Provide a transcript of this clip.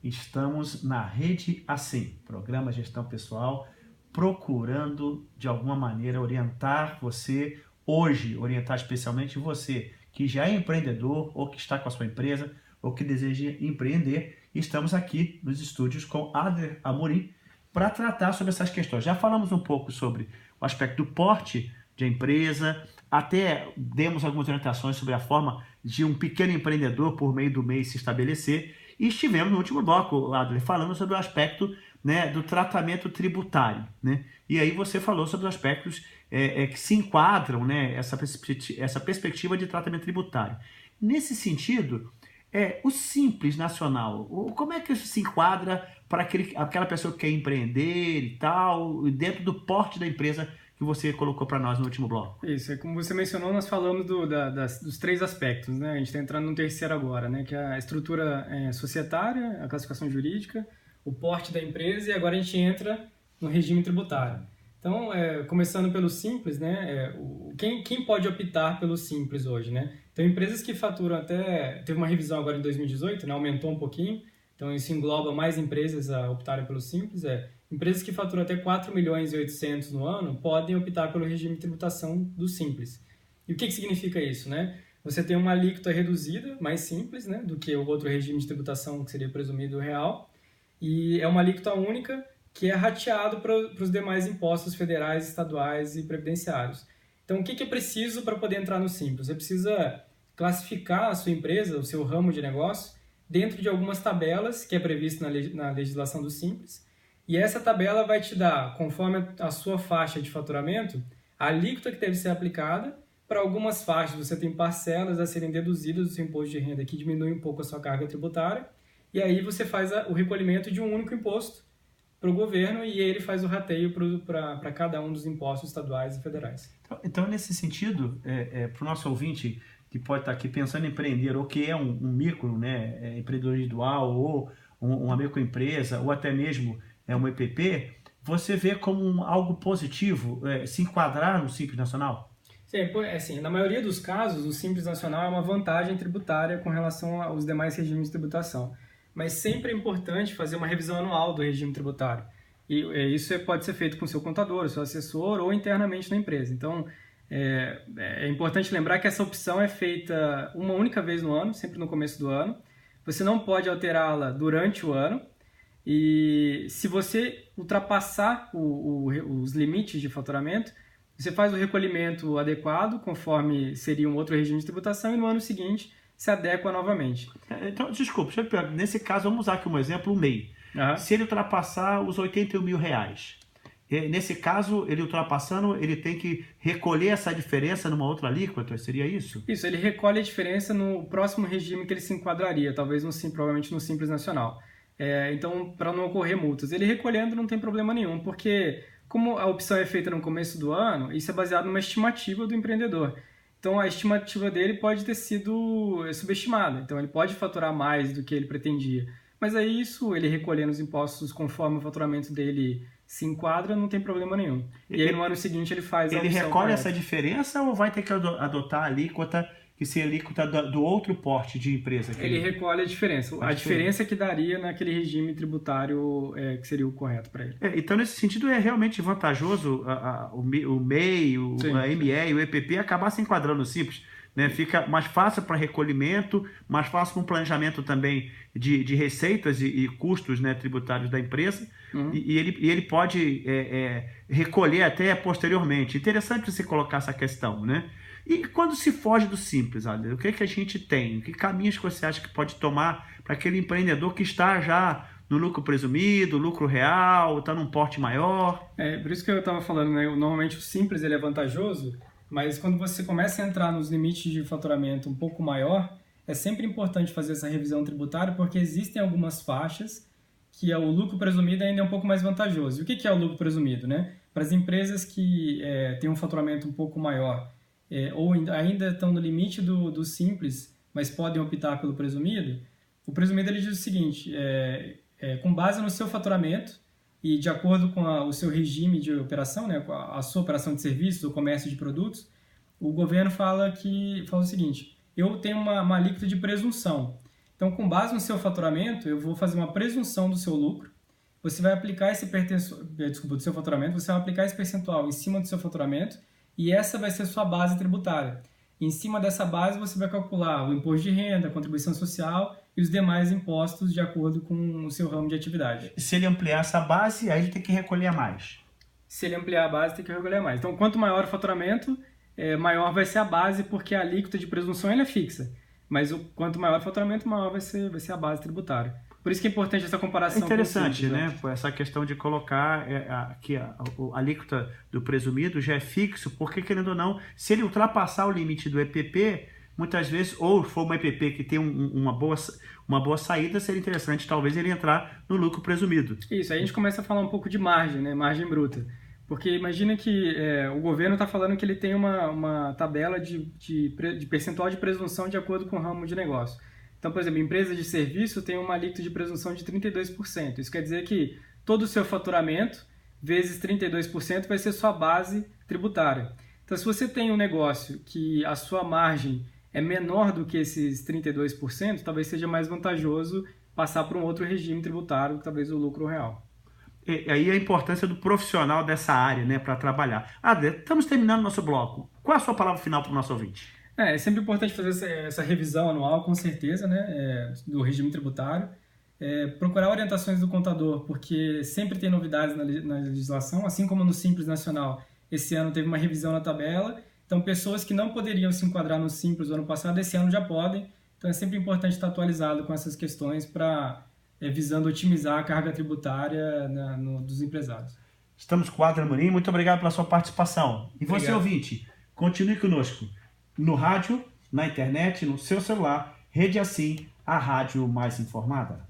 Estamos na Rede Assim, Programa Gestão Pessoal, procurando de alguma maneira orientar você, hoje, orientar especialmente você que já é empreendedor ou que está com a sua empresa ou que deseja empreender. Estamos aqui nos estúdios com Adler Amorim para tratar sobre essas questões. Já falamos um pouco sobre o aspecto do porte de empresa, até demos algumas orientações sobre a forma de um pequeno empreendedor por meio do MEI se estabelecer. E estivemos no último bloco, Adler, falando sobre o aspecto, né, do tratamento tributário, né? E aí você falou sobre os aspectos que se enquadram, né, essa perspectiva de tratamento tributário. Nesse sentido, o Simples Nacional, como é que isso se enquadra para aquela pessoa que quer empreender e tal, dentro do porte da empresa que você colocou para nós no último bloco? Isso, como você mencionou, nós falamos dos três aspectos, né? A gente está entrando no terceiro agora, né? Que é a estrutura societária, a classificação jurídica, o porte da empresa, e agora a gente entra no regime tributário. Então, começando pelo Simples, né? Quem pode optar pelo Simples hoje, né? Então, empresas que faturam teve uma revisão agora em 2018, né? Aumentou um pouquinho, então isso engloba mais empresas a optarem pelo Simples, empresas que faturam até 4 milhões e 800 no ano podem optar pelo regime de tributação do Simples. E o que significa isso, né? Você tem uma alíquota reduzida, mais simples, né, do que o outro regime de tributação que seria presumido real, e é uma alíquota única que é rateado para os demais impostos federais, estaduais e previdenciários. Então, o que é preciso para poder entrar no Simples? Você precisa classificar a sua empresa, o seu ramo de negócio, dentro de algumas tabelas que é previsto na legislação do Simples. E essa tabela vai te dar, conforme a sua faixa de faturamento, a alíquota que deve ser aplicada. Para algumas faixas, você tem parcelas a serem deduzidas do seu imposto de renda, que diminui um pouco a sua carga tributária. E aí você faz o recolhimento de um único imposto para o governo e ele faz o rateio para cada um dos impostos estaduais e federais. Então nesse sentido, para o nosso ouvinte que pode estar aqui pensando em empreender, ou que é um micro, né, empreendedor individual, ou uma microempresa, ou até mesmo uma EPP, você vê como algo positivo se enquadrar no Simples Nacional? Sim, assim, na maioria dos casos, o Simples Nacional é uma vantagem tributária com relação aos demais regimes de tributação. Mas sempre é importante fazer uma revisão anual do regime tributário. E isso pode ser feito com o seu contador, o seu assessor ou internamente na empresa. Então, é importante lembrar que essa opção é feita uma única vez no ano, sempre no começo do ano. Você não pode alterá-la durante o ano. E se você ultrapassar os limites de faturamento, você faz o recolhimento adequado, conforme seria um outro regime de tributação, e no ano seguinte se adequa novamente. Então, desculpa, nesse caso, vamos usar aqui um exemplo, o MEI. Uhum. Se ele ultrapassar os R$81 mil, nesse caso, ele ultrapassando, ele tem que recolher essa diferença numa outra alíquota, seria isso? Isso, ele recolhe a diferença no próximo regime que ele se enquadraria, talvez provavelmente no Simples Nacional. Então, para não ocorrer multas. Ele recolhendo não tem problema nenhum, porque como a opção é feita no começo do ano, isso é baseado numa estimativa do empreendedor. Então, a estimativa dele pode ter sido subestimada. Então, ele pode faturar mais do que ele pretendia. Mas aí isso, ele recolhendo os impostos conforme o faturamento dele se enquadra, não tem problema nenhum. E aí, no ano seguinte, ele faz a opção Ele recolhe correta. Essa diferença ou vai ter que adotar a alíquota que seria a alíquota do outro porte de empresa? Ele recolhe a diferença. A diferença que daria naquele regime tributário que seria o correto para ele. Então, nesse sentido, é realmente vantajoso o MEI, a ME e o EPP acabar se enquadrando no Simples. Né? Fica mais fácil para recolhimento, mais fácil para um planejamento também de receitas e custos, né, tributários da empresa. Uhum. E ele pode recolher até posteriormente. Interessante você colocar essa questão, né? E quando se foge do Simples, Adler, o que a gente tem? Que caminhos que você acha que pode tomar para aquele empreendedor que está já no lucro presumido, lucro real, está num porte maior? Por isso que eu estava falando, né? Normalmente o Simples ele é vantajoso, mas quando você começa a entrar nos limites de faturamento um pouco maior, é sempre importante fazer essa revisão tributária, porque existem algumas faixas que o lucro presumido ainda é um pouco mais vantajoso. E o que é o lucro presumido, né? Para as empresas que têm um faturamento um pouco maior, ou ainda estão no limite do Simples, mas podem optar pelo presumido, o presumido ele diz o seguinte, com base no seu faturamento e de acordo com o seu regime de operação, né, a sua operação de serviços ou comércio de produtos, o governo fala o seguinte, eu tenho uma alíquota de presunção, Então, com base no seu faturamento, eu vou fazer uma presunção do seu lucro. Você vai aplicar do seu faturamento, você vai aplicar esse percentual em cima do seu faturamento e essa vai ser a sua base tributária. Em cima dessa base, você vai calcular o imposto de renda, a contribuição social e os demais impostos de acordo com o seu ramo de atividade. Se ele ampliar essa base, aí ele tem que recolher mais. Se ele ampliar a base, tem que recolher mais. Então, quanto maior o faturamento, maior vai ser a base, porque a alíquota de presunção ela é fixa. Mas quanto maior o faturamento, maior vai ser a base tributária. Por isso que é importante essa comparação. É interessante, né? Essa questão de colocar que a alíquota do presumido já é fixo, porque, querendo ou não, se ele ultrapassar o limite do EPP, muitas vezes, ou for uma EPP que tem uma boa saída, seria interessante talvez ele entrar no lucro presumido. Isso, aí a gente começa a falar um pouco de margem, né? Margem bruta. Porque imagina que o governo está falando que ele tem uma tabela de percentual de presunção de acordo com o ramo de negócio. Então, por exemplo, empresas de serviço tem uma alíquota de presunção de 32%. Isso quer dizer que todo o seu faturamento vezes 32% vai ser sua base tributária. Então, se você tem um negócio que a sua margem é menor do que esses 32%, talvez seja mais vantajoso passar para um outro regime tributário, talvez o lucro real. E aí a importância do profissional dessa área, né, para trabalhar. Estamos terminando nosso bloco. Qual a sua palavra final para o nosso ouvinte? É sempre importante fazer essa revisão anual, com certeza, né, do regime tributário. Procurar orientações do contador, porque sempre tem novidades na legislação, assim como no Simples Nacional. Esse ano teve uma revisão na tabela, então pessoas que não poderiam se enquadrar no Simples do ano passado, esse ano já podem. Então é sempre importante estar atualizado com essas questões visando otimizar a carga tributária dos empresários. Estamos com o Adler Amorim, muito obrigado pela sua participação. E Obrigado. Você, ouvinte, continue conosco. No rádio, na internet, no seu celular, Rede Assim, a rádio mais informada.